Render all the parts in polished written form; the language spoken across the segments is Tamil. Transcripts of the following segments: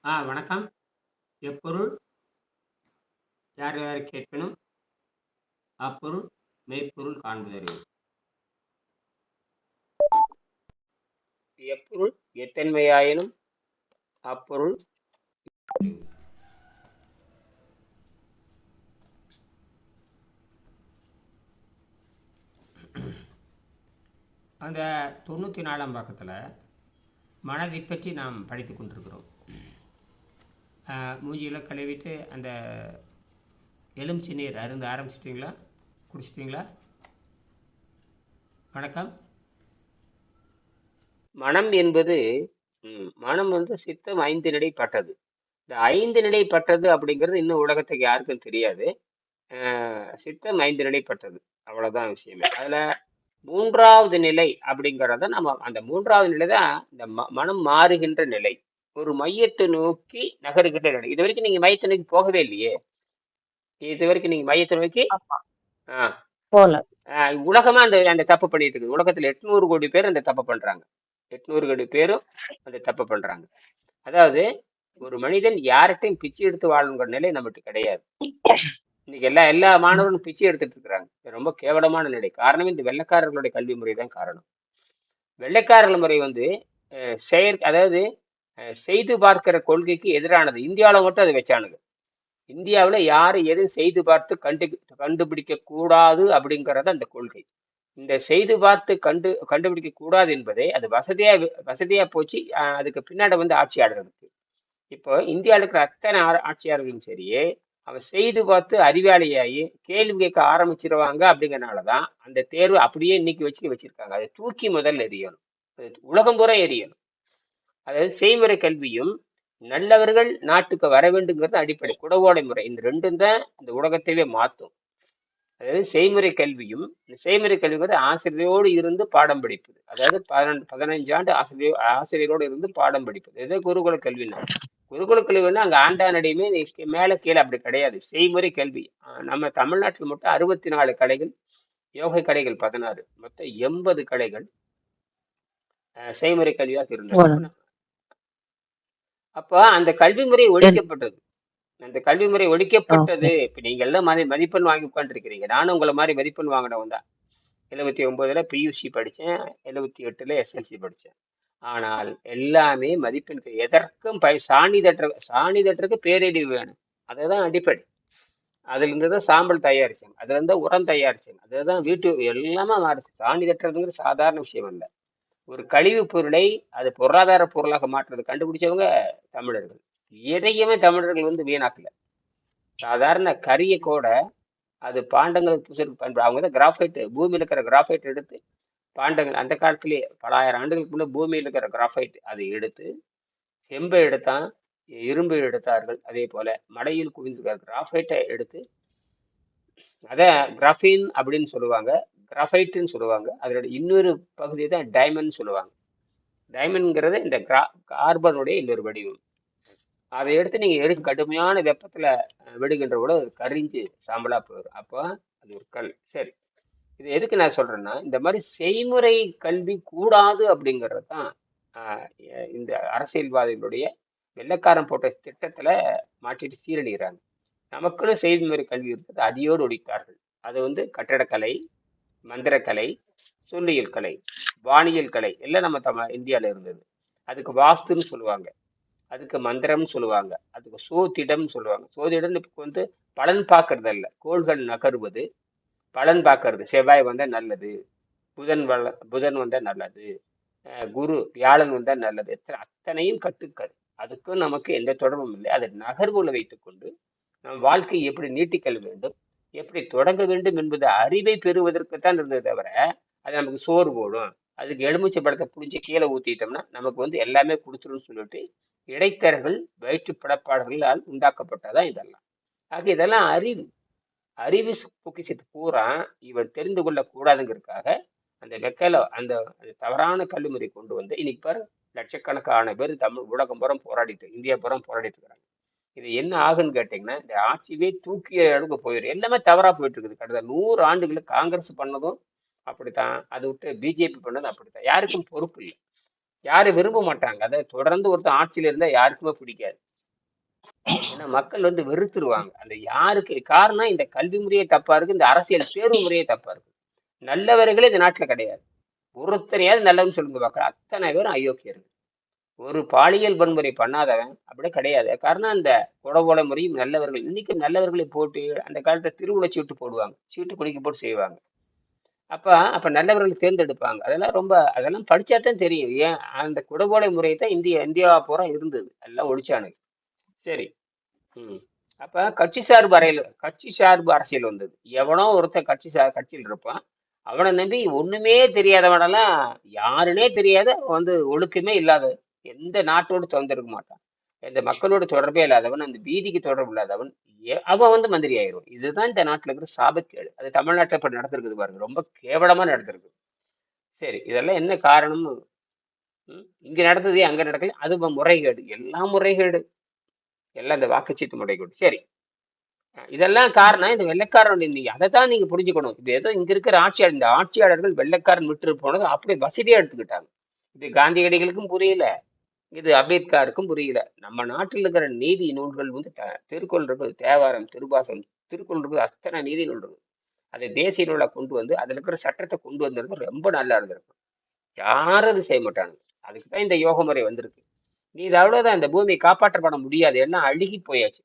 வணக்கம். எப்பொருள் யார் யாரை கேட்பினும் அப்பொருள் மெய்ப்பொருள் காண்பதறிவு. எப்பொருள் எத்தன்மையாயினும் அப்பொருள் அறிவு. அந்த 94ஆம் பக்கத்தில் மனதை பற்றி நாம் படித்து கொண்டிருக்கிறோம். மூஞ்சியில் கழுவிட்டு அந்த எலுமிச்சை நீர் அருந்து ஆரம்பிச்சிட்டிங்களா? குடிச்சிட்டிங்களா? வணக்கம். மனம் என்பது மனம் வந்து சித்தம் 5 நிலைப்பட்டது. இந்த 5 நிலைப்பட்டது அப்படிங்கிறது இன்னும் உலகத்துக்கு யாருக்கும் தெரியாது. சித்தம் 5 நிலைப்பட்டது, அவ்வளவுதான் விஷயமே. அதுல 3வது நிலை அப்படிங்கிறத நம்ம அந்த 3வது நிலை தான் இந்த மனம் மாறுகின்ற நிலை, ஒரு மையத்தை நோக்கி நகருகின்ற நிலை. இது வரைக்கும் நீங்க மையத்தை நோக்கி போகவே இல்லையே. இது வரைக்கும் நீங்க மையத்தை நோக்கி ஆமா. ஆஹ் போல. உலகமா அந்த அந்த தப்பு பண்ணிட்டு இருக்குது. உலகத்துல 800 கோடி பேர் அந்த தப்பு பண்றாங்க. 800 கோடி பேரும் அந்த தப்பு பண்றாங்க. அதாவது ஒரு மனிதன் யார்கிட்டையும் பிச்சை எடுத்து வாழணுங்கிற நிலை நம்மகிட்ட கிடையாது. இன்னைக்கு எல்லா மாணவர்களும் பிச்சை எடுத்துட்டு இருக்கிறாங்க. இது ரொம்ப கேவலமான நிலை. காரணம் இந்த வெள்ளைக்காரர்களுடைய கல்வி முறை தான் காரணம். வெள்ளைக்காரர்கள் முறை வந்து அதாவது செய்து பார்க்கிற கொள்கைக்கு எதிரானது. இந்தியாவில் மட்டும் அதை வச்சானுங்க. இந்தியாவில் யாரும் எதுவும் செய்து பார்த்து கண்டுபிடிக்க கூடாது அப்படிங்கிறது அந்த கொள்கை. இந்த செய்து பார்த்து கண்டுபிடிக்க கூடாது என்பதை அது வசதியா போச்சு. அதுக்கு பின்னாடி வந்து ஆட்சியாளர்களுக்கு இப்போ இந்தியாவில் இருக்கிற அத்தனை ஆட்சியாளர்களும் சரியே, அவன் செய்து பார்த்து அறிவாளியாகி கேள்வி கேட்க ஆரம்பிச்சிருவாங்க. அப்படிங்கறனாலதான் அந்த தேர்வு அப்படியே இன்னைக்கு வச்சிருக்காங்க. அதை தூக்கி முதல்ல எரியணும், உலகம் பூரா எரியணும். அதாவது செய்முறை கல்வியும் நல்லவர்கள் நாட்டுக்கு வர வேண்டுங்கிறது அடிப்படை. குடவோடை முறை, இந்த ரெண்டும் தான் இந்த உலகத்தையே மாற்றும். அதாவது செய்முறை கல்வியும், செய்முறை கல்விங்கிறது ஆசிரியரோடு இருந்து பாடம் படிப்பது. அதாவது 15 ஆண்டு ஆசிரியரோடு இருந்து பாடம் படிப்பது. இதே குருகுல கல்வினா. குருகுல கல்வின்னா அங்க ஆண்டானடையுமே மேல கீழே அப்படி கிடையாது. செய்முறை கல்வி. நம்ம தமிழ்நாட்டில் மட்டும் 64 கலைகள், யோகை கலைகள் 16, மொத்தம் 80 கலைகள் செய்முறை கல்வியாக இருந்தது. அப்ப அந்த கல்வி முறை ஒழிக்கப்பட்டது. அந்த கல்வி முறை ஒழிக்கப்பட்டது. இப்ப நீங்க எல்லாம் மதிப்பெண் வாங்கி உட்காந்துருக்கிறீங்க. நானும் உங்களை மாதிரி மதிப்பெண் வாங்கினவன் தான். 79ல பியூசி படித்தேன், 78ல எஸ்எல்சி படித்தேன். ஆனால் எல்லாமே மதிப்பெண். எதற்கும் சாணிதற்றக்கு பேரறிவு வேணும். அதுதான் அடிப்படை. அதுல இருந்து தான் சாம்பல் தயாரிச்சாங்க, அதுல இருந்து உரம் தயாரிச்சாங்க, அதுதான் வீட்டு எல்லாமே மாறிச்சு. சாணிதற்றதுங்கிறது சாதாரண விஷயம் இல்லை. ஒரு கழிவு பொருளை அது பொருளாதார பொருளாக மாற்றுறது கண்டுபிடிச்சவங்க தமிழர்கள். எதையுமே தமிழர்கள் வந்து வீணாக்கல. சாதாரண கரிய கூட அது பாண்டங்களுக்கு பூசலுக்கு பயன்படும். அவங்க தான் கிராஃபைட், பூமியில் இருக்கிற கிராஃபைட் எடுத்து பாண்டங்கள், அந்த காலத்திலேயே பல ஆயிரம் ஆண்டுகளுக்கு முன்னே பூமியில் இருக்கிற கிராஃபைட் அதை எடுத்து செம்பை எடுத்தான், இரும்பு எடுத்தார்கள். அதே போல மடையில் குவிந்திருக்கிற கிராஃபைட்டை எடுத்து அதை கிராஃபின் அப்படின்னு சொல்லுவாங்க, கிராஃபைட்டுன்னு சொல்லுவாங்க. அதோட இன்னொரு பகுதியை தான் டைமண்ட் சொல்லுவாங்க. டைமண்ட்ங்கிறது இந்த கார்பனுடைய இன்னொரு வடிவம். அதை எடுத்து நீங்க எரிச்சு கடுமையான வெப்பத்துல விடுகின்ற கூட கரிஞ்சு சாம்பலா போயிடும். அப்போ அது ஒரு கல். சரி, இது எதுக்கு நான் சொல்றேன்னா, இந்த மாதிரி செய்முறை கல்வி கூடாது அப்படிங்கிறது தான் இந்த அரசியல்வாதிகளுடைய வெள்ளைக்காரன் போட்ட திட்டத்துல மாற்றிட்டு சீரழிகிறாங்க. நமக்குன்னு செய்முறை கல்வி இருக்கிறது, அடியோடு ஒழித்தார்கள். அது வந்து கட்டடக்கலை, மந்திரக்கலை, சொல்லியல் கலை, வானியல் கலை எல்லாம் நம்ம இந்தியாவில் இருந்தது. அதுக்கு வாஸ்துன்னு சொல்லுவாங்க, அதுக்கு மந்திரம்னு சொல்லுவாங்க, அதுக்கு சோதிடம் சொல்லுவாங்க. சோதிடம் இப்போ வந்து பலன் பார்க்கறது அல்ல, கோள்கள் நகருவது பலன் பார்க்கறது. செவ்வாய் வந்தா நல்லது, புதன் வந்தா நல்லது, குரு வியாழன் வந்தா நல்லது. அத்தனையும் கட்டுக்கள். அதுக்கும் நமக்கு எந்த தொடர்பும் இல்லை. அதை நகர்வுகளை வைத்துக்கொண்டு நம் வாழ்க்கையை எப்படி நீட்டிக்கல் வேண்டும், எப்படி தொடங்க வேண்டும் என்பது அறிவை பெறுவதற்குத்தான் இருந்தது தவிர, அது நமக்கு சோறு போடும், அதுக்கு எலுமிச்சை பழத்தை புடிச்சு கீழே ஊத்திட்டோம்னா நமக்கு வந்து எல்லாமே கொடுத்துருன்னு சொல்லிட்டு இடைத்தரர்கள் வயிற்று பிடப்பாடுகளால் உண்டாக்கப்பட்டதான் இதெல்லாம். ஆக இதெல்லாம் அறிவு பொக்கிஷத்து பூரா இவன் தெரிந்து கொள்ள கூடாதுங்கிறதுக்காக அந்த அந்த தவறான கல்விமுறை கொண்டு வந்து இன்னைக்கு பாரு லட்சக்கணக்கான பேர் தமிழ் உலகம் புறம் போராடிட்டு, இந்தியா புறம் போராடிட்டு இருக்கிறாங்க. இது என்ன ஆகுன்னு கேட்டீங்கன்னா, இந்த ஆட்சியே தூக்கிய அளவுக்கு போயிடும். எல்லாமே தவறா போயிட்டு இருக்குது. கடந்த 100 ஆண்டுகளுக்கு காங்கிரஸ் பண்ணதும் அப்படித்தான், அதை விட்டு பிஜேபி பண்ணதும் அப்படித்தான். யாருக்கும் பொறுப்பு இல்லை, யாரும் விரும்ப மாட்டாங்க. அதை தொடர்ந்து ஒருத்தர் ஆட்சியில இருந்தா யாருக்குமே பிடிக்காது. ஏன்னா மக்கள் வந்து வெறுத்துருவாங்க. அந்த யாருக்கு காரணம் இந்த கல்வி முறையே தப்பா இருக்கு. இந்த அரசியல் தேர்வு முறையே தப்பா இருக்கு. நல்லவர்களே இந்த நாட்டுல கிடையாது. ஒருத்தரையாவது நல்லவன்னு சொல்லுங்க பார்க்கலாம். அத்தனை பேரும் அயோக்கியர்கள். ஒரு பாலியல் வன்முறை பண்ணாதவன் அப்படியே கிடையாது. காரணம் அந்த குடவோலை முறையும் நல்லவர்கள். இன்னைக்கு நல்லவர்களை போட்டு அந்த காலத்துல திருவுள சீட்டு போடுவாங்க. சீட்டு குலுக்கி போட்டு செய்வாங்க. அப்ப அப்ப நல்லவர்களை தேர்ந்தெடுப்பாங்க. அதெல்லாம் படிச்சா தான் தெரியும். ஏன் அந்த குடவோலை முறை தான் இந்தியா பூரா இருந்தது. எல்லாம் ஒழிச்சானுங்க. சரி. ம். அப்ப கட்சி சார்பு அரசியல் வந்தது. எவனோ ஒருத்தன் கட்சியில் இருப்பான். அவனை நம்பி ஒண்ணுமே தெரியாதவனெல்லாம் யாருன்னே தெரியாத அவன் வந்து ஒழுக்கமே இல்லாத எந்த நாட்டோடு தொடர்ந்து மாட்டான். இந்த மக்களோட தொடர்பே இல்லாதவன், அந்த வீதிக்கு தொடர்பு இல்லாதவன், அவன் வந்து மந்திரி ஆயிரும். இதுதான் இந்த நாட்டுல இருக்கிற சாபக்கேடு. அது தமிழ்நாட்டுல இப்ப நடந்திருக்குது பாருங்க. ரொம்ப கேவலமா நடந்திருக்கு. சரி, இதெல்லாம் என்ன காரணம்? இங்க நடந்தது அங்க நடக்கல. அது முறைகேடு. எல்லாம் முறைகேடு. எல்லாம் இந்த வாக்குச்சீட்டு முறைகேடு. சரி, இதெல்லாம் காரணம் இந்த வெள்ளைக்காரனுடைய நீங்க அதைத்தான் நீங்க புரிஞ்சுக்கணும். இது ஏதோ இங்க இருக்கிற ஆட்சியாளர், இந்த ஆட்சியாளர்கள் வெள்ளைக்காரன் விட்டு போனது அப்படி வசதியா எடுத்துக்கிட்டாங்க. இது காந்தியடிகளுக்கும் புரியல, இது அம்பேத்கருக்கும் புரியல. நம்ம நாட்டில் இருக்கிற நீதி நூல்கள் வந்து திருக்குறள் இருக்குது, தேவாரம், திருவாசகம், திருக்குறள் இருக்குது, அத்தனை நீதி நூல் இருக்குது. அதை தேசிய நூலை கொண்டு வந்து அதுல இருக்கிற சட்டத்தை கொண்டு வந்திருந்தது ரொம்ப நல்லா இருந்திருக்கும். யாரும் அது செய்ய மாட்டாங்க. அதுக்குதான் இந்த யோக முறை வந்திருக்கு. நீ இது அவ்வளவுதான். இந்த பூமியை காப்பாற்றப்பட முடியாது, எல்லாம் அழுகி போயாச்சு.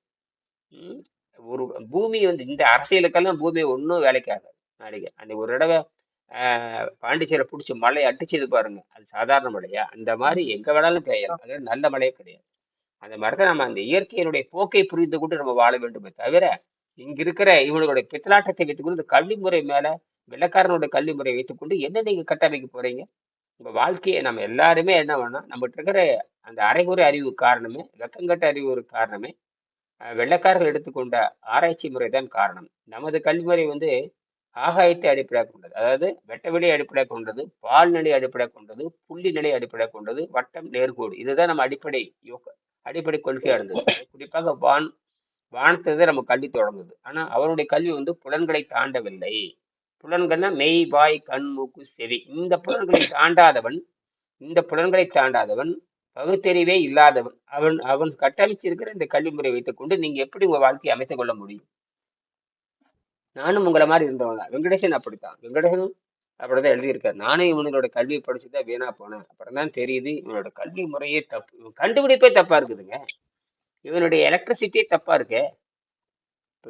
ம். ஒரு பூமி வந்து இந்த அரசியலுக்கெல்லாம் பூமி ஒன்றும் வேலைக்கு ஆகாது நாளைக்கு. அந்த ஒரு தடவை பாண்டிச்சேரி பிடிச்சி மழை அடிச்சது பாருங்க, அது சாதாரண மழையா? அந்த மாதிரி எங்க வேணாலும் பெய்யலாம். அது நல்ல மழையே கிடையாது. அந்த மாதிரி தான் நம்ம அந்த இயற்கையினுடைய போக்கை புரிந்து கொண்டு நம்ம வாழ வேண்டுமே தவிர, இங்க இருக்கிற இவனுடைய பித்தலாட்டத்தை வைத்துக்கொண்டு இந்த கல்வி முறை மேல வெள்ளக்காரனுடைய கல்வி முறையை வைத்துக்கொண்டு என்ன நீங்க கட்டமைக்க போறீங்க? உங்க வாழ்க்கையை நம்ம எல்லாருமே என்ன வேணா நம்மகிட்ட இருக்கிற அந்த அரைகுறை அறிவு காரணமே, வெக்கங்கட்ட அறிவு ஒரு காரணமே வெள்ளைக்காரர்கள் எடுத்துக்கொண்ட ஆராய்ச்சி முறைதான் காரணம். நமது கல்வி முறை வந்து ஆகாயத்தை அடிப்படையாக கொண்டது. அதாவது வெட்ட வெளியை அடிப்படையாக கொண்டது, பால் நிலை அடிப்படையாக கொண்டது, புள்ளி நிலை அடிப்படையாக கொண்டது, வட்டம், நேர்கோடு. இதுதான் நம்ம அடிப்படை கொள்கையா இருந்தது. குறிப்பாக வானத்தை தான் நம்ம கல்வி தொடங்குது. ஆனா அவருடைய கல்வி வந்து புலன்களை தாண்டவில்லை. புலன்கள்னா மெய், வாய், கண், மூக்கு, செவி. இந்த புலன்களை தாண்டாதவன் பகுத்தறிவே இல்லாதவன். அவன் அவன் கட்டமைச்சிருக்கிற இந்த கல்வி முறை வைத்துக் கொண்டு நீங்க எப்படி உங்க வாழ்க்கையை அமைத்துக் கொள்ள முடியும்? நானும் உங்களை மாதிரி இருந்தவன் தான். வெங்கடேசன் அப்படித்தான். வெங்கடேசனும் அப்படிதான் எழுதியிருக்காரு. நானும் இவனோட கல்வியை படிச்சுதான் வீணா போனேன். அப்புறம் தான் தெரியுது இவனோட கல்வி முறையே தப்பு. இவன் கண்டுபிடிப்பே தப்பா இருக்குதுங்க. இவனுடைய எலக்ட்ரிசிட்டியே தப்பா இருக்கு.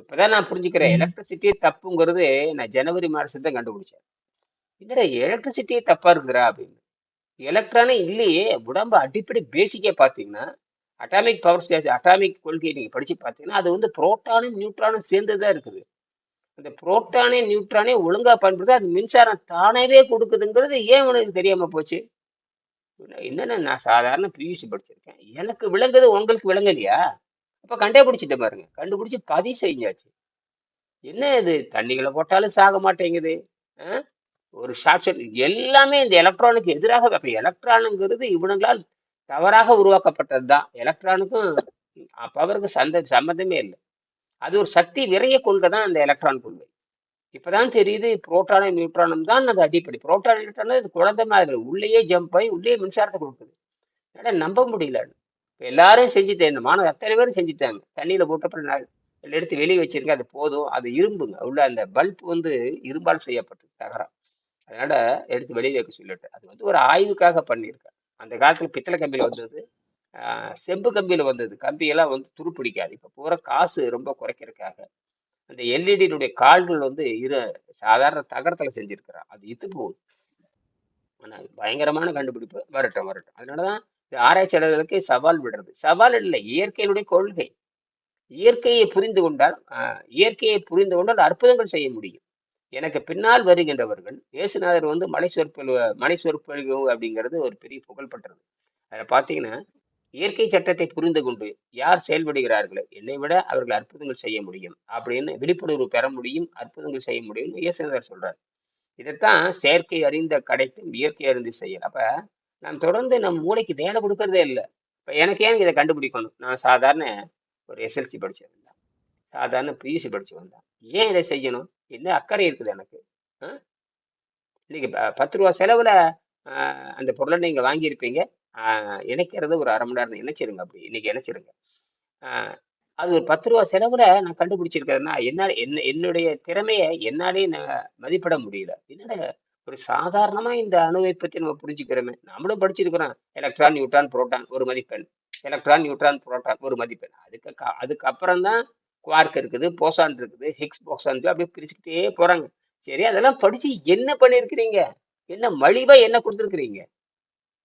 இப்பதான் நான் புரிஞ்சுக்கிறேன். எலக்ட்ரிசிட்டியே தப்புங்கிறது நான் ஜனவரி மாசம் தான் கண்டுபிடிச்சேன். என்னடா எலக்ட்ரிசிட்டியே தப்பா இருக்குதுடா அப்படின்னு. எலக்ட்ரானே இல்லையே. உடம்பு அடிப்படை பேசிக்கே பார்த்தீங்கன்னா அட்டாமிக் பவர் ஸ்டேஷன், அட்டாமிக் கொள்கையை நீங்க படிச்சு பார்த்தீங்கன்னா அது வந்து புரோட்டானும் நியூட்ரானும் சேர்ந்துதான் இருக்குது. அந்த புரோட்டானே நியூட்ரானே ஒழுங்கா பயன்படுத்த அது மின்சாரம் தானவே கொடுக்குதுங்கிறது ஏன் உனக்கு தெரியாம போச்சு? என்னன்னா நான் சாதாரண பியூசி படிச்சிருக்கேன், எனக்கு விளங்குது உங்களுக்கு விளங்கலையா? அப்ப கண்டுபிடிச்சிட்டு பாருங்க, கண்டுபிடிச்சு பதிவு செஞ்சாச்சு. என்ன இது தண்ணிகளை போட்டாலும் சாக மாட்டேங்குது. ஒரு ஷார்ட் சர்க்யூட் எல்லாமே இந்த எலக்ட்ரானுக்கு எதிராக. அப்ப எலக்ட்ரானுங்கிறது இவனுங்களால் தவறாக உருவாக்கப்பட்டது தான். எலக்ட்ரானுக்கும் பவருக்கு சம்பந்தமே இல்லை. அது ஒரு சக்தி விரைய கொள்கை தான் அந்த எலக்ட்ரான் கொள்கை. இப்பதான் தெரியுது புரோட்டானும் நியூட்ரானும் தான் அது அடிப்படை. புரோட்டான் நியூட்ரான் இது குழந்தை மாதிரி உள்ளேயே ஜம்ப் ஆகி உள்ளே மின்சாரத்தை கொடுக்குது. ஏன்னா நம்ப முடியல. இப்ப எல்லாரும் செஞ்சுட்டேன், மாணவர் அத்தனை பேரும் செஞ்சுட்டாங்க. தண்ணியில போட்டப்ப எடுத்து வெளியே வச்சிருக்கேன், அது போதும். அது இரும்புங்க, உள்ள அந்த பல்ப் வந்து இரும்பால் செய்யப்பட்டது தகரம். அதனால எடுத்து வெளியே வைக்க சொல்லிட்டு அது வந்து ஒரு ஆய்வுக்காக பண்ணியிருக்கேன். அந்த காலத்துல பித்தளை கம்பியில வந்தது, செம்பு கம்பியில வந்தது. கம்பியெல்லாம் வந்து துருப்பிடிக்காது. இப்ப பூரா காசு ரொம்ப குறைக்கிறதுக்காக அந்த எல்இடியினுடைய கால்கள் வந்து சாதாரண தகரத்துல செஞ்சிருக்கிறான். அது இது போகுது. ஆனா பயங்கரமான கண்டுபிடிப்பு. வரட்டும் வரட்டும். அதனாலதான் இந்த ஆராய்ச்சியாளர்களுக்கு சவால் விடுறது. சவால் இல்லை, இயற்கையினுடைய கொள்கை. இயற்கையை புரிந்து கொண்டால் அற்புதங்கள் செய்ய முடியும். எனக்கு பின்னால் வருகின்றவர்கள் இயேசுநாதர் வந்து மலை சொற்பொழிவு அப்படிங்கிறது ஒரு பெரிய புகழ்பெற்றது. அதில் பார்த்தீங்கன்னா இயற்கை சட்டத்தை புரிந்து கொண்டு யார் செயல்படுகிறார்களோ என்னை விட அவர்கள் அற்புதங்கள் செய்ய முடியும் அப்படின்னு விழிப்புணர்வு பெற முடியும், அற்புதங்கள் செய்ய முடியும் இயேசுநாதர் சொல்றார். இதைத்தான் செயற்கை அறிந்த கிடைத்தும் இயற்கை அறிந்து செய்யல். அப்ப நாம் தொடர்ந்து நம் மூளைக்கு வேலை கொடுக்கறதே இல்லை. இப்ப எனக்கு ஏன் இதை கண்டுபிடிக்கணும்? நான் சாதாரண ஒரு எஸ்எல்சி படிச்சு வந்தேன், சாதாரண பியூசி படிச்சு வந்தேன். ஏன் இதை செய்யணும்? என்ன அக்கறை இருக்குது எனக்கு? இன்னைக்கு 10 ரூபா செலவுல அந்த பொருளை நீங்க வாங்கியிருப்பீங்க. இணைக்கிறது ஒரு 1/2 மணி நேரம் இணைச்சிருங்க. அப்படி இன்னைக்கு இணைச்சிருங்க. அது ஒரு 10 ரூபா செலவுல நான் கண்டுபிடிச்சிருக்கிறேன்னா என்னுடைய திறமைய என்னாலே நான் மதிப்பிட முடியல. என்னடா ஒரு சாதாரணமா இந்த அணுவை பத்தி நம்ம புரிஞ்சுக்கிறோமே, நம்மளும் படிச்சிருக்கிறோம். எலக்ட்ரான், நியூட்ரான், புரோட்டான் ஒரு மதிப்பெண். எலக்ட்ரான், நியூட்ரான், புரோட்டான் ஒரு மதிப்பெண். அதுக்கப்புறம் தான் குவார்க் இருக்குது, போசான் இருக்குது, ஹிக்ஸ் போசான் இருக்கு. அப்படியே பிரிச்சுக்கிட்டே போறாங்க. சரி, அதெல்லாம் படிச்சு என்ன பண்ணிருக்கிறீங்க? என்ன மலிவா என்ன கொடுத்துருக்கிறீங்க?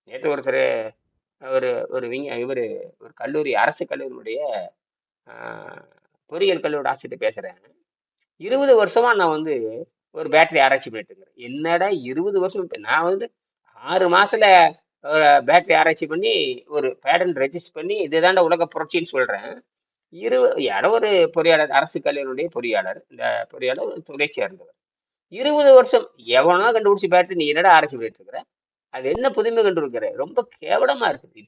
நேத்து ஒருத்தர் ஒரு ஒரு இவரு ஒரு கல்லூரி, அரசு கல்லூரியுடைய பொறியியல் கல்லூரி ஆசிரியர் பேசுறேன். 20 வருஷமா நான் வந்து ஒரு பேட்டரி ஆராய்ச்சி பண்ணிட்டு இருக்கிறேன். என்னடா 20 வருஷம்? நான் வந்து 6 மாசத்துல பேட்டரி ஆராய்ச்சி பண்ணி ஒரு பேட்டன் ரெஜிஸ்டர் பண்ணி இதுதான்டா உலக புரட்சின்னு சொல்றேன். யாரோ ஒரு பொறியாளர், அரசு கல்லூரியுடைய பொறியாளர், இந்த பொறியாளர் ஒரு துறை சேர்ந்தவர். 20 வருஷம் எவனோ கண்டுபிடிச்ச பேட்டரி நீ என்னடா ஆராய்ச்சி பண்ணிட்டு இருக்கிற? அது என்ன புதுமை கண்டுபிடிக்கிற? ரொம்ப கேவலமா இருக்குது.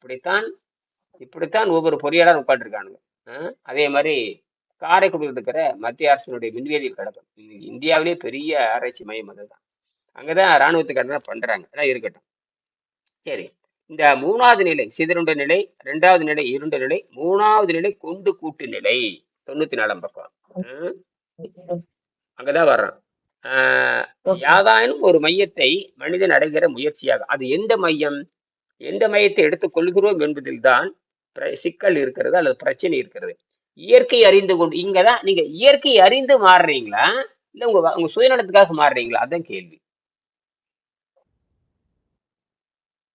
இப்படித்தான் ஒவ்வொரு பொறியாளர் உட்காந்துருக்கானுங்க. அதே மாதிரி காரைக்குடியில் இருக்கிற மத்திய அரசினுடைய விண்வேதியியல் கழகம், இந்தியாவிலேயே பெரிய ஆராய்ச்சி மையம் அதுதான். அங்கதான் ராணுவத்துக்கு பண்றாங்க. அதான் இருக்கட்டும். சரி, இந்த 3வது நிலை சிதறுண்ட நிலை, 2வது நிலை இருண்ட நிலை, 3வது நிலை கொண்டு கூட்டு நிலை 94 பக்கம். அங்கதான் வர்றோம். யாதாயினும் ஒரு மையத்தை மனிதன் அடைகிற முயற்சியாக, அது எந்த மையம், எந்த மையத்தை எடுத்துக் கொள்கிறோம் என்பதில் தான் சிக்கல் இருக்கிறது அல்லது பிரச்சனை இருக்கிறது. இயற்கை அறிந்து கொண்டு, இங்கதான் நீங்க இயற்கை அறிந்து மாறுறீங்களா இல்ல உங்க சுயநலத்துக்காக மாறுறீங்களா? அதான் கேள்வி.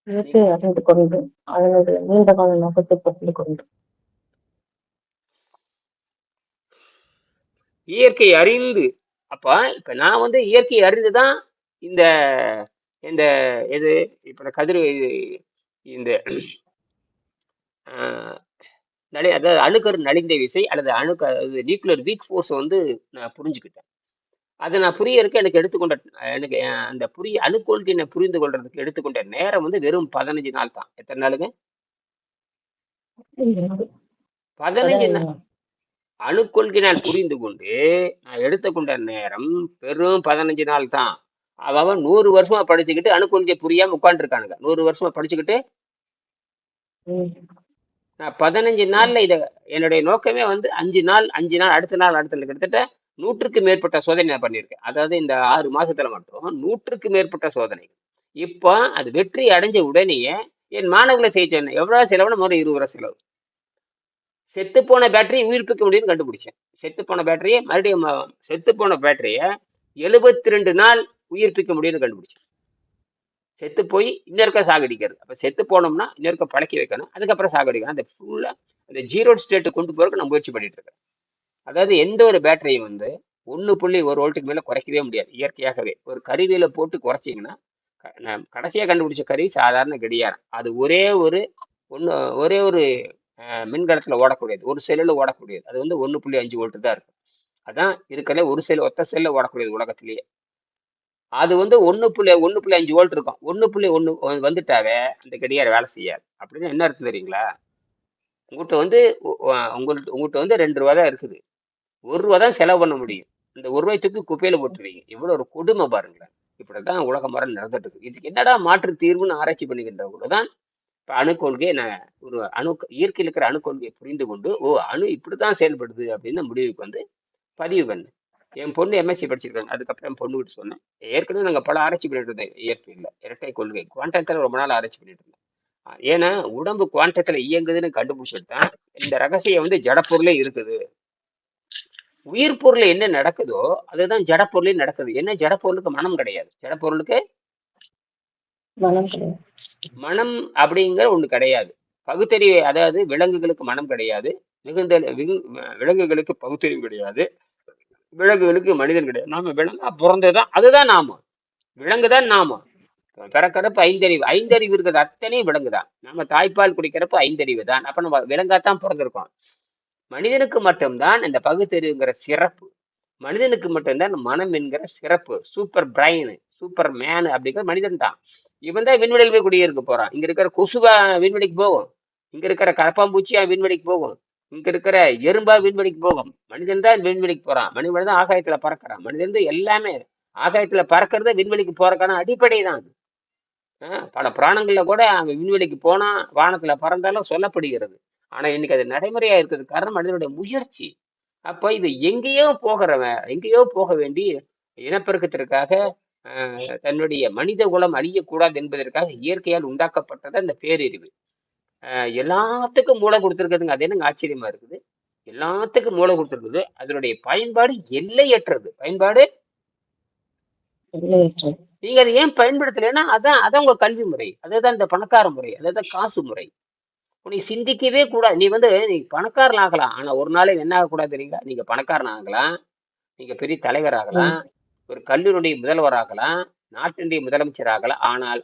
இயற்கை அறிந்து கொண்டு அதனுடைய நீண்ட கால நோக்கத்தை பற்றி கொண்டு. இயற்கை அறிந்து, அப்ப இப்ப நான் வந்து இயற்கை அறிந்துதான் இந்த இந்த எது இப்ப கதிர் இந்த அதாவது அணுக்கரு நலிந்த விசை அல்லது நியூக்ளியர் வீக் ஃபோர்ஸ் வந்து நான் புரிஞ்சுக்கிட்டேன். அதை நான் புரியறதுக்கு எனக்கு எனக்கு அந்த அணுக்கொள்கையை புரிந்து கொள்றதுக்கு எடுத்துக்கொண்ட நேரம் வந்து வெறும் 15 நாள் தான். எத்தனை நாளுங்க? 15 நாள். அணுக்கொள்கை நான் புரிந்து கொண்டு நான் எடுத்துக்கொண்ட நேரம் வெறும் 15 நாள் தான். அவன் 100 வருஷமா படிச்சுக்கிட்டு அணுக்கொள்கை புரியாம உட்காந்துருக்கானுங்க. 100 வருஷமா படிச்சுக்கிட்டு நான் 15 நாள்ல என்னுடைய நோக்கமே வந்து 5 நாள் அடுத்த நாள் கிட்டத்தட்ட 100க்கு மேற்பட்ட சோதனை நான் பண்ணியிருக்கேன். அதாவது இந்த 6 மாசத்துல மட்டும் 100க்கு மேற்பட்ட சோதனை. இப்போ அது வெற்றி அடைஞ்ச உடனேயே என் மாணவர்களை செய்ய சொன்னேன். எவ்வளவு செலவுன்னு முதல்ல 20 ரூபா செலவு. செத்து போன பேட்டரியை உயிர்ப்பிக்க முடியும்னு கண்டுபிடிச்சேன். செத்து போன பேட்டரியை மறுபடியும் செத்து போன பேட்டரியை 72 நாள் உயிர்ப்பிக்க முடியும்னு கண்டுபிடிச்சேன். செத்து போய் இன்னொருக்க சாகடிக்கிறது. அப்ப செத்து போனோம்னா இன்னொருக்க பழக்கி வைக்கணும், அதுக்கப்புறம் சாகடிக்கணும். அந்த ஃபுல்லா அந்த ஜீரோ ஸ்டேட்டு கொண்டு போறதுக்கு நான் முயற்சி பண்ணிட்டு இருக்கேன். அதாவது எந்த ஒரு பேட்டரியும் வந்து 1.1 வோல்ட்டுக்கு மேல குறைக்கவே முடியாது. இயற்கையாகவே ஒரு கருவியில போட்டு குறைச்சிங்கன்னா, கடைசியா கண்டுபிடிச்ச கருவி சாதாரண கடியாரம். அது ஒரே ஒரு மின்கலத்துல ஓடக்கூடியது, ஒரு செல்லுல ஓடக்கூடியது. அது வந்து 1.5 வோல்ட் தான் இருக்கு. அதான் இருக்கிற ஒரு ஒத்த செல்ல ஓடக்கூடியது உலகத்திலேயே. அது வந்து 1.5 வோல்ட் இருக்கும். 1.1 வந்துட்டாவே அந்த கடியாரம் வேலை செய்யாது. அப்படின்னு என்ன அர்த்தம் தெரியுங்களா? உங்கள்கிட்ட வந்து 2 ரூபா தான் இருக்குது. 1 ரூபா தான் செலவு பண்ண முடியும். இந்த 1 ரூபாய் தூக்கி குப்பையில போட்டுருவீங்க. இவ்வளவு ஒரு கொடுமை பாருங்களேன். இப்படிதான் உலக மரம் நடந்துட்டு இருக்கு. இதுக்கு என்னடா மாற்று தீர்வுன்னு ஆராய்ச்சி பண்ணிக்கின்றவங்கதான் இப்ப அணுக்கொள்கையை நான் ஒரு இயற்கையில் இருக்கிற அணுக்கொள்கையை புரிந்து கொண்டு, அணு இப்படித்தான் செயல்படுது அப்படின்னு முடிவுக்கு வந்து பதிவு பண்ணேன். என் பொண்ணு எம்எஸ்சி படிச்சிருக்காங்க. அதுக்கப்புறம் என் பொண்ணுகிட்ட சொன்னேன். ஏற்கனவே நாங்கள் பல ஆராய்ச்சி பண்ணிட்டு இருந்தோம். இயற்கையில் இரட்டை கொள்கை குவாண்டத்தில் ரொம்ப நாள் ஆராய்ச்சி பண்ணிட்டு இருந்தோம். ஏன்னா உடம்பு குவாண்டத்துல இயங்குதுன்னு கண்டுபிடிச்சிட்டு தான் இந்த ரகசியம் வந்து ஜடப்பொருளே இருக்குது. உயிர் பொருள் என்ன நடக்குதோ அதுதான் ஜடப்பொருளே நடக்குது. என்ன ஜடப்பொருளுக்கு மனம் கிடையாது. ஜடப்பொருளுக்கு மனம் அப்படிங்கிற ஒண்ணு கிடையாது. பகுத்தறிவு, அதாவது விலங்குகளுக்கு மனம் கிடையாது, விலங்குகளுக்கு பகுத்தறிவு கிடையாது, விலங்குகளுக்கு மனிதன் கிடையாது. நாம விலங்கா பிறந்ததுதான், அதுதான் நாம. விலங்குதான் நாம. பிறக்கிறப்ப ஐந்தறிவு இருக்கிறது அத்தனையும் விலங்குதான். நம்ம தாய்ப்பால் குடிக்கிறப்ப 5 அறிவு தான். அப்ப நம்ம விலங்காத்தான் பிறந்திருக்கோம். மனிதனுக்கு மட்டும்தான் இந்த பகுத்தறிவுங்கிற சிறப்பு. மனிதனுக்கு மட்டும்தான் மனம் என்கிற சிறப்பு. சூப்பர் பிரைன், சூப்பர் மேன் அப்படிங்கிற மனிதன் தான். இவன் தான் விண்வெளியில் போய் குடியிருக்க போறான். இங்க இருக்கிற கொசுவா விண்வெளிக்கு போகும், இங்க இருக்கிற கரப்பாம்பூச்சியா விண்வெளிக்கு போகும், இங்க இருக்கிற எறும்பா விண்வெளிக்கு போகும். மனிதன் தான் விண்வெளிக்கு போறான். மனிதன் தான் ஆகாயத்துல பறக்கிறான். மனிதன் தான் எல்லாமே. ஆகாயத்துல பறக்கிறத விண்வெளிக்கு போறதுக்கான அடிப்படை தான் அது. பல பிராணங்கள்ல கூட அவன் விண்வெளிக்கு போனா வானத்துல பறந்தாலும் சொல்லப்படுகிறது. ஆனா இன்னைக்கு அது நடைமுறையா இருக்கிறதுக்கு காரணம் மனிதனுடைய முயற்சி. அப்ப இது எங்கேயோ போக வேண்டி இனப்பெருக்கத்திற்காக தன்னுடைய மனித குலம் அழியக்கூடாது என்பதற்காக இயற்கையால் உண்டாக்கப்பட்டது அந்த பேரறிவு. எல்லாத்துக்கும் மூளை கொடுத்துருக்குதுங்க. அது என்னங்க ஆச்சரியமா இருக்குது. எல்லாத்துக்கும் மூளை கொடுத்துருக்குது. அதனுடைய பயன்பாடு எல்லையற்றது. பயன்பாடு எல்லையற்றது. நீங்க அதை ஏன் பயன்படுத்தலைன்னா அதான் உங்க கல்வி முறை. அதுதான் இந்த பணக்கார முறை. அதுதான் காசு முறை. நீ சிந்திக்கவே கூடாது. நீ பணக்காரன் ஆகலாம். ஆனா ஒரு நாளைக்கு என்ன ஆகக்கூடாது தெரியுங்களா? நீங்க பணக்காரன் ஆகலாம். நீங்க பெரிய தலைவர் ஆகலாம். ம். ஒரு கல்லூரியுடைய முதல்வர் ஆகலாம். நாட்டினுடைய முதலமைச்சர் ஆகலாம். ஆனால்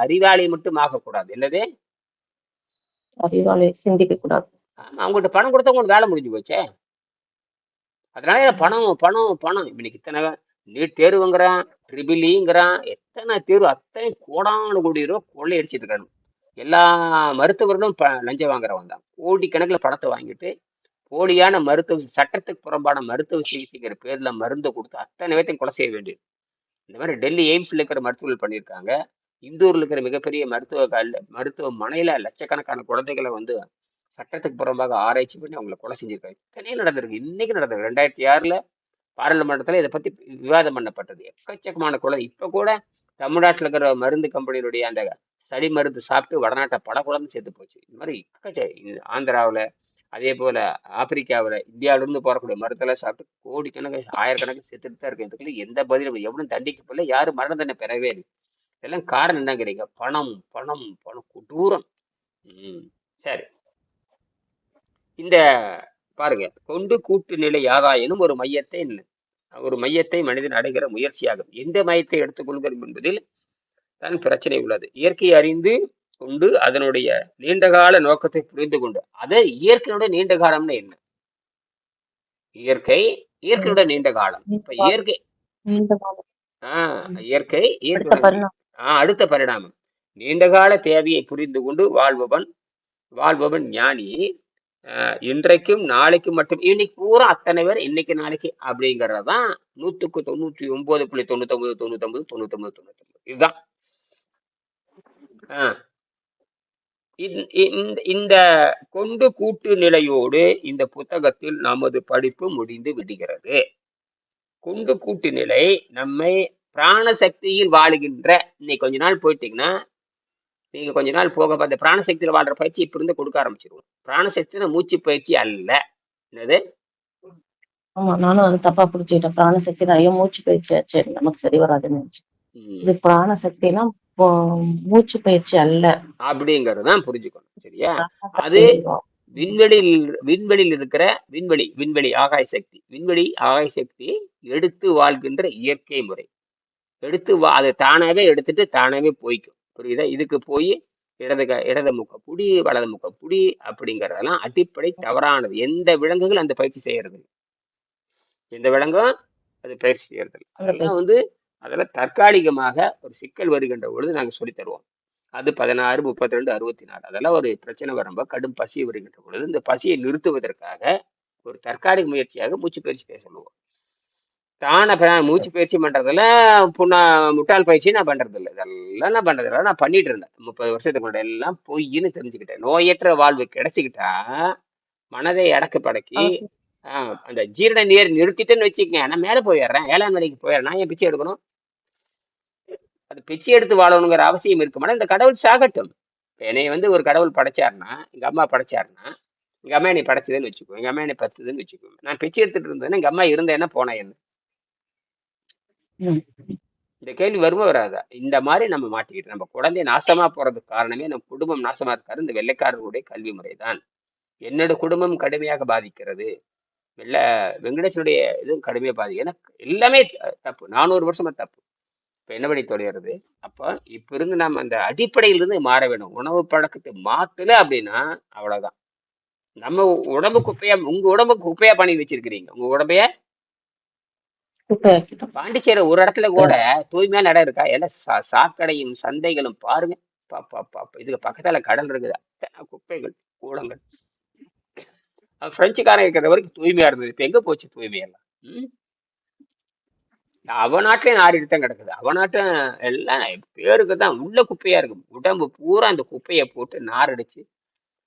அறிவாளி மட்டும் ஆகக்கூடாது. என்னது? அறிவாளி சிந்திக்க கூடாது. ஆமா, அவங்ககிட்ட பணம் கொடுத்தா உங்களுக்கு வேலை முடிஞ்சு போச்சே. அதனால பணம் பணம் பணம் இன்னைக்கு இத்தனை நீட் தேர்வுங்கிறான், ட்ரிபிள்இங்கிறான், எத்தனை தேர்வு, அத்தனை கோடானு கோடி ரூபா கொள்ளை அடிச்சிட்டு இருக்காங்க. எல்லா மருத்துவர்களும் லஞ்சம் வாங்குறவன் தான். கோடிக்கணக்கில் பணத்தை வாங்கிட்டு போலியான சட்டத்துக்கு புறம்பான மருத்துவ சிகிச்சைங்கிற பேர்ல மருந்து கொடுத்து அத்தனை பேர்த்தையும் கொலை செய்ய வேண்டியது. இந்த மாதிரி டெல்லி எய்ம்ஸ்ல இருக்கிற மருத்துவர்கள் பண்ணியிருக்காங்க. இந்தூர்ல இருக்கிற மிகப்பெரிய மருத்துவமனையில லட்சக்கணக்கான குழந்தைகளை வந்து சட்டத்துக்கு புறம்பாக ஆராய்ச்சி பண்ணி அவங்களை கொலை செஞ்சிருக்காங்க. இத்தனையும் நடந்திருக்கு. இன்னைக்கு நடந்திருக்கு. 2006 பாராளுமன்றத்துல இதை பத்தி விவாதம் பண்ணப்பட்டது. எக்கச்சக்கமான குழந்தை. இப்ப கூட தமிழ்நாட்டுல இருக்கிற மருந்து கம்பெனியுடைய அந்த சளி மருந்து சாப்பிட்டு வடநாட்டை பல குழந்தை செத்து போச்சு. இந்த மாதிரி ஆந்திராவில், அதே போல ஆப்பிரிக்காவில், இந்தியாவில இருந்து போறக்கூடிய மருந்தெல்லாம் சாப்பிட்டு கோடிக்கணக்கு ஆயிரக்கணக்கில் செத்துட்டு தான் இருக்கு. இதுக்குள்ள எந்த பதிலும் எவனும் தண்டிக்கப்படல. யாரும் மரண தண்டனை பெறவே இல்லை. இதெல்லாம் காரணம் என்னங்கிறீங்க? பணம் பணம் பணம் கொடூரம். சரி, இந்த பாருங்க, கொண்டு கூட்டு நிலை ஆதாயனும் ஒரு மையத்தை மனிதன் அடைகிற முயற்சியாகும். எந்த மையத்தை எடுத்துக்கொள்கிறோம் என்பதில் தான் பிரச்சனை உள்ளது. இயற்கையை அறிந்து கொண்டு அதனுடைய நீண்டகால நோக்கத்தை புரிந்து கொண்டு அதை இயற்கையோட நீண்ட காலம்னு என்ன? இயற்கையோட நீண்ட காலம். இப்ப இயற்கை அடுத்த பரிணாமம். நீண்டகால தேவையை புரிந்து கொண்டு வாழ்பவன் ஞானி. இன்றைக்கும் நாளைக்கும் மட்டும், இன்னைக்கு பூரா அத்தனை பேர் இன்னைக்கு நாளைக்கு அப்படிங்கறதுதான் 99.999999 இதுதான். இந்த கொண்டு கூட்டு நிலையோடு இந்த புத்தகத்தில் நமது படிப்பு முடிந்து விடுகிறது. கொண்டு கூட்டு நிலை நம்மை பிராணசக்தியில் வாழுகின்ற, இன்னைக்கு கொஞ்ச நாள் போயிட்டீங்கன்னா, நீங்க கொஞ்ச நாள் போக அந்த பிராணசக்தியில வாழ்ற பயிற்சி இப்ப இருந்து கொடுக்க ஆரம்பிச்சிருவோம். பிராணசக்தினா மூச்சு பயிற்சி அல்ல. என்னது? ஆமா, நானும் அது தப்பா புடிச்சுக்கிட்டேன். பிராணசக்தி நிறைய மூச்சு பயிற்சி ஆச்சு, நமக்கு சரி வராதுன்னு நினைச்சு. இது பிராணசக்தினா மூச்சு பயிற்சி அல்ல அப்படிங்கறதுதான் புரிஞ்சுக்கணும். சரியா? அது விண்வெளியில் இருக்கிற விண்வெளி ஆகாய சக்தி எடுத்து வாழ்கின்ற இயற்கை முறை. அதை தானாவே எடுத்துட்டு தானாவே போய்க்கும். புரியுதா? இதுக்கு போய் இடது முக்க புடி, வலது முக்க புடி அப்படிங்கறதெல்லாம் அடிப்படை தவறானது. எந்த விலங்குகள் அந்த பயிற்சி செய்யறது? எந்த விலங்கும் அது பயிற்சி செய்யறது? அதெல்லாம் அதெல்லாம் தற்காலிகமாக ஒரு சிக்கல் வருகின்ற பொழுது நாங்க சொல்லி தருவோம். அது 16, 32, 64. அதெல்லாம் ஒரு பிரச்சனை வரும்போது, கடும் பசி வருகின்ற பொழுது இந்த பசியை நிறுத்துவதற்காக ஒரு தற்காலிக முயற்சியாக மூச்சு பயிற்சி பேச சொல்லுவோம். மூச்சு பயிற்சி பண்றதுல முட்டாள் பயிற்சி நான் பண்றது இல்லை. இதெல்லாம் நான் பண்றது இல்லை. நான் பண்ணிட்டு இருந்தேன் 30 வருஷத்துக்கு முன்னாடி. எல்லாம் பொய்ன்னு தெரிஞ்சுக்கிட்டேன். நோயற்ற வாழ்வு கிடைச்சிக்கிட்டா மனதை அடக்கு படக்கி அந்த ஜீரண நீர் நிறுத்திட்டேன்னு வச்சுக்கேன், நான் மேல போயிடுறேன், 7ஆம் நிலைக்கு போயிடுறேன். நான் ஏன் பிச்சை எடுக்கணும்? அது பிச்சை எடுத்து வாழணுங்கிற அவசியம் இருக்குமானா இந்த கடவுள் சாகட்டும். என்னை ஒரு கடவுள் படைச்சாருன்னா, எங்க அம்மா படைச்சாருன்னா, எங்க அம்மா என்னை படைச்சதுன்னு வச்சுக்கோ, எங்க அம்மா என்னை பத்துதுன்னு வச்சுக்கோ, நான் பிச்சை எடுத்துட்டு இருந்தேன்னா எங்க அம்மா இருந்தேன்னா போனா என்ன? இந்த கேள்வி வருமா வராதா? இந்த மாதிரி நம்ம மாட்டிக்கிட்டு நம்ம குழந்தை நாசமா போறதுக்கு காரணமே நம்ம குடும்பம் நாசமா இருக்காரு இந்த வெள்ளைக்காரர்களுடைய கல்வி முறைதான். என்னோட குடும்பம் கடுமையாக பாதிக்கிறது. வெங்கடேசனுடைய இதுவும் கடுமையா பாதிக்கும். ஏன்னா எல்லாமே தப்பு. 400 வருஷமா தப்பு. இப்ப என்ன பண்ணி தொலைகிறது? அப்ப இப்ப இருந்து நம்ம அந்த அடிப்படையிலிருந்து மாற வேணும். உணவு பழக்கத்தை மாத்தல அப்படின்னா அவ்வளவுதான். நம்ம உடம்பு குப்பையா, உங்க உடம்பு குப்பையா பண்ணி வச்சிருக்கிறீங்க. உங்க உடம்பைய பாண்டிச்சேரி ஒரு இடத்துல கூட தூய்மையான இடம் இருக்கா? எல்லாம் சாக்கடையும் சந்தைகளும் பாருங்க. இதுக்கு பக்கத்தால கடல் இருக்குது. குப்பைகள், கூலங்கள். பிரெஞ்சுக்காரன் இருக்கிற வரைக்கும் தூய்மையா இருந்தது. இப்ப எங்க போச்சு தூய்மையெல்லாம்? அவன் நாட்டிலே நாரிடுத்தான் கிடக்குது. அவன் நாட்டு எல்லாம் பேருக்கு தான் உள்ள குப்பையா இருக்கும். உடம்பு பூரா அந்த குப்பையை போட்டு நாரடிச்சு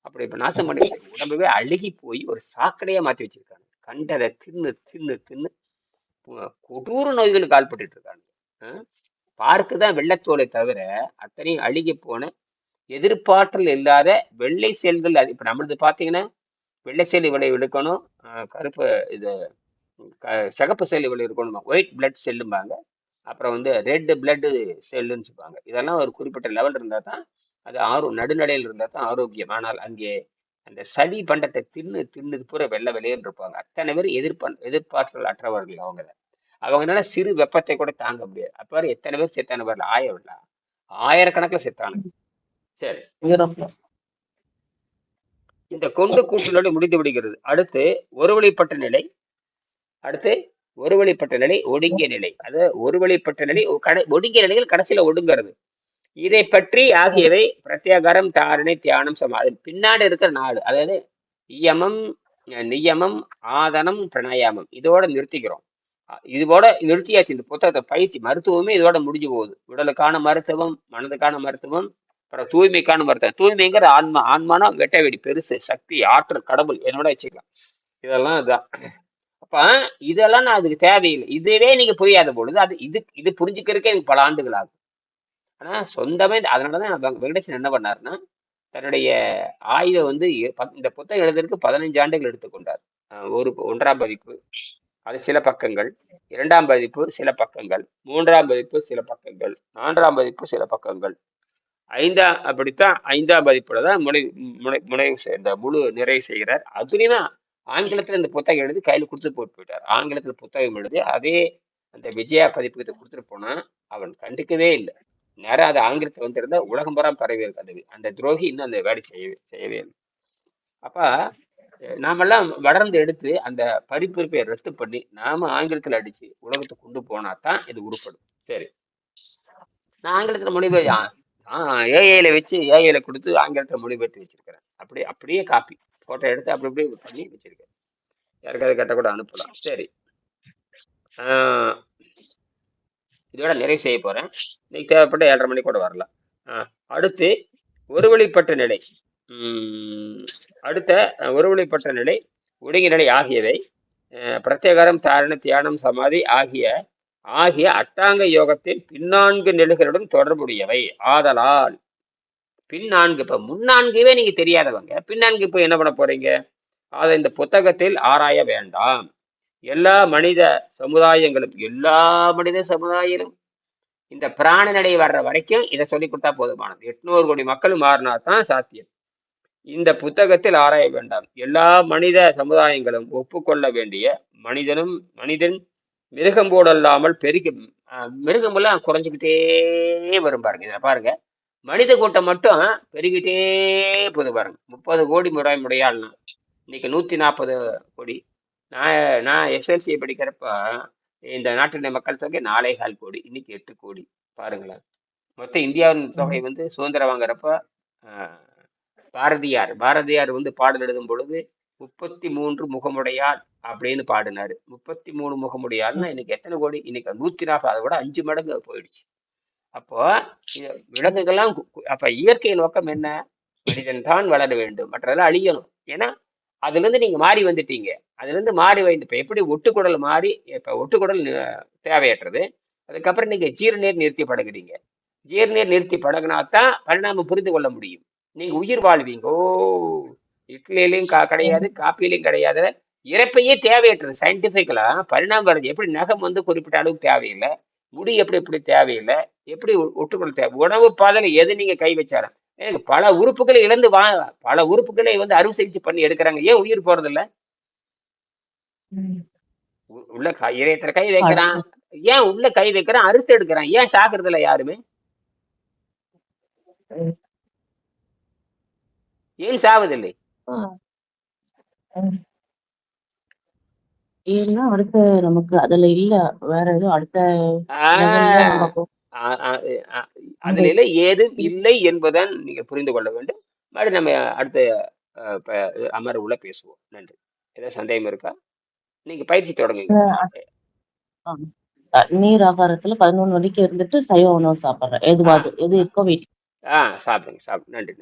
அப்படி இப்ப நாசம் பண்ணி வச்சிருக்காங்க. உடம்பவே அழுகி போய் ஒரு சாக்கடையா மாத்தி வச்சிருக்காங்க. கண்டதை தின்னு தின்னு தின்னு கொடூர நோய்களுக்கு ஆள்பட்டுட்டு இருக்காங்க. பார்க்கு தான் வெள்ளைத்தோலை தவிர அத்தனையும் அழுகி போன எதிர்ப்பாற்றல் இல்லாத வெள்ளை செல்கள். இப்ப நம்மளது பாத்தீங்கன்னா வெள்ளை செல் இவ்வளவு எடுக்கணும், கருப்பு இது சிகப்பு செல் இவ்வளவு இருக்கணும், ஒயிட் பிளட் செல்லும்பாங்க. அப்புறம் வந்து ரெட் பிளட் செல்லுன்னு சொல்லுவாங்க. இதெல்லாம் ஒரு குறிப்பிட்ட லெவல் இருந்தா தான் அது நடுநடையில் இருந்தா தான் ஆரோக்கியம். ஆனால் அங்கே அந்த சளி பண்டத்தை தின்னு தின்னு பூரா வெள்ளை வெளியேன்னு இருப்பாங்க. அத்தனை பேர் எதிர்ப்பாற்றல் அற்றவர்கள் அவங்கனால சிறு வெப்பத்தை கூட தாங்க முடியாது. அப்ப எத்தனை பேர் செத்தான வரல, ஆயிரக்கணக்கில் செத்தானுங்க. சரி, இந்த கொண்டு கூட்டலோடு முடிந்து விடுகிறது. அடுத்து ஒருவழிப்பட்ட நிலை. ஒடுங்கிய நிலை. அது ஒருவழிப்பட்ட நிலை, ஒடுங்கிய நிலையில் கடைசியில ஒடுங்கிறது. இதை பற்றி ஆகியவை பிரத்யேகரம், தாரணை, தியானம், சமாதி. பின்னாடி இருக்கிற 4, அதாவது இயமம், நியமம், ஆதனம், பிரணாயாமம். இதோட நிறுத்திக்கிறோம். இதோட நிறுத்தியாச்சு. இந்த புத்தகத்தை பயிற்சி மருத்துவமே இதோட முடிஞ்சு போகுது. உடலுக்கான மருத்துவம், மனதுக்கான மருத்துவம், அப்புறம் தூய்மைக்கான மருத்துவம். தூய்மைங்கிற ஆன்மானா வெட்ட வெடி, பெருசு, சக்தி, ஆற்றல், கடவுள் என்னோட வச்சுக்கலாம். இதெல்லாம் இதுதான். அப்ப இதெல்லாம் நான் அதுக்கு தேவையில்லை. இதுவே நீங்க புரியாத பொழுது அது இது புரிஞ்சுக்கிறதுக்கே எனக்கு பல ஆண்டுகள் ஆகும். ஆனா சொந்தமே அதனாலதான் வெங்கடேசன் என்ன பண்ணாருன்னா, தன்னுடைய ஆய்வை வந்து இந்த புத்தகம் எழுதுறதுக்கு 15 ஆண்டுகள் எடுத்துக்கொண்டார். ஒன்றாம் பதிப்பு அது சில பக்கங்கள், 2ஆம் பதிப்பு சில பக்கங்கள், 3ஆம் பதிப்பு சில பக்கங்கள், 4ஆம் பதிப்பு சில பக்கங்கள், 5ஆம் பதிப்புல தான் இந்த முழு நிறைவு செய்கிறார். அதுலயும் ஆங்கிலத்துல இந்த புத்தகம் எழுதி கையில கொடுத்து போயிட்டார். ஆங்கிலத்துல புத்தகம் எழுதி அதே அந்த விஜயா பதிப்பு கொடுத்துட்டு போனா அவன் கண்டுக்கவே இல்லை. நேரம் அது ஆங்கிலத்துல வந்திருந்தா உலகம் பூரா பரவி இருக்கு. அந்த துரோகி இன்னும் அந்த வேலை செய்யவே இல்லை. அப்ப நாமெல்லாம் வளர்ந்து எடுத்து அந்த பரிப்புரிப்பை ரத்து பண்ணி நாம ஆங்கிலத்துல அடிச்சு உலகத்தை கொண்டு போனா தான் இது உருப்படும். சரி, நான் ஆங்கிலத்துல மொழிபெயர் ஏஐல வச்சு ஏஐல கொடுத்து ஆங்கிலத்துல மொழிபெயர்த்து வச்சிருக்கிறேன். அப்படியே காப்பி போட்டோ எடுத்து அப்படி பண்ணி வச்சிருக்கேன். யாருக்காவது கேட்ட கூட அனுப்பலாம். சரி, இதோட நிறைவு செய்ய போறேன். இன்னைக்கு தேவைப்பட்ட 7:30 மணி கூட வரலாம். அடுத்து ஒருவழிப்பட்ட நிலை. ஒருவழிப்பட்ட நிலை, ஒடுங்கிய நிலை ஆகியவை பிரத்யேகரம், தாரண, தியானம், சமாதி ஆகிய அட்டாங்க யோகத்தின் பின்னான்கு நிலைகளுடன் தொடர்புடையவை ஆதலால் பின்னான்கு. இப்ப முன்னான்குவே நீங்க தெரியாதவங்க பின்னான்கு இப்ப என்ன பண்ண போறீங்க? அதை இந்த புத்தகத்தில் ஆராய வேண்டாம். எல்லா மனித சமுதாயங்களும் இந்த பிராண நிலை வர்ற வரைக்கும் இதை சொல்லி கொடுத்தா போதுமானது. 800 கோடி மக்கள் மாறினா தான் சாத்தியம். இந்த புத்தகத்தில் ஆராய வேண்டாம். எல்லா மனித சமுதாயங்களும் ஒப்புக்கொள்ள வேண்டிய மனிதன் மிருகம் போடல்லாமல் மிருகமெல்லாம் குறைஞ்சிக்கிட்டே வரும் பாருங்க. இதை பாருங்க, மனித கூட்டம் மட்டும் பெருகிட்டே போது பாருங்க. 30 கோடி முறையாள்னா இன்னைக்கு 140 கோடி. நான் எஸ்எல்சி படிக்கிறப்ப இந்த நாட்டினுடைய மக்கள் தொகை 4.25 கோடி, இன்னைக்கு 8 கோடி. பாருங்களேன். மொத்தம் இந்தியாவின் தொகை வந்து சுதந்திரம் வாங்குறப்ப பாரதியார் வந்து பாடல் எழுதும் பொழுது 33 முகமுடையாள் அப்படின்னு பாடினாரு. 33 முகமுடையாள்னா இன்னைக்கு எத்தனை கோடி? இன்னைக்கு 140, அதை விட 5 மடங்கு போயிடுச்சு. அப்போ விலங்குகள்லாம் அப்ப இயற்கை நோக்கம் என்ன? மனிதன் தான் வளர வேண்டும், மற்றதெல்லாம் அழியணும். ஏன்னா அதுல இருந்து நீங்க மாறி வந்துட்டீங்க. அதுல இருந்து மாறி வந்து இப்ப எப்படி ஒட்டுக்குடல் மாறி, இப்ப ஒட்டுக்குடல் தேவையற்றது. அதுக்கப்புறம் நீங்க ஜீரநீர் நிறுத்தி பழகுறீங்க. ஜீரநீர் நிறுத்தி பழகினாத்தான் பரிணாமம் புரிந்து கொள்ள முடியும். நீங்க உயிர் வாழ்வீங்க. இட்லியிலையும் கிடையாது, காப்பிலையும் கிடையாது. இறப்பையே தேவையற்றது. சயின்டிபிக்கலா பரிணாமம் வருது. எப்படி நகம் வந்து குறிப்பிட்ட அளவுக்கு தேவையில்லை, முடி எப்படி தேவையில்லை, எப்படி ஒட்டுக்குடல் தேவை, உணவு பாதையில எது நீங்க கை வச்சாலும் எனக்கு பல உறுப்புகளை பல உறுப்புகளை வந்து அறுவை சிகிச்சை பண்ணி எடுக்கிறாங்க. ஏன் உயிர் போறது இல்ல? உள்ள இதயத்துல கை வைக்கிறான், ஏன் உள்ள கை வைக்கிறான், அறுத்து எடுக்கிறான், ஏன் சாகுறது இல்ல யாருமே? ஏன் சாவதில்லை? ஏன்னா அடுத்த நமக்கு அதுல இல்ல, வேற எதுவும் அடுத்த அதுல ஏதும் இல்லை என்பதான் நீங்க புரிந்து கொள்ள வேண்டும். மறுபடியும் நம்ம அடுத்த அமர்வுல பேசுவோம். நன்றி. ஏதாவது சந்தேகம் இருக்கா? நீங்க பயிற்சி தொடங்குங்க. நீர் ஆகாரத்துல 11 மணிக்கு இருந்துட்டு சைவ உணவு சாப்பிடுறேன். எது இருக்கோ வீட்டுல சாப்பிடுங்க. நன்றி.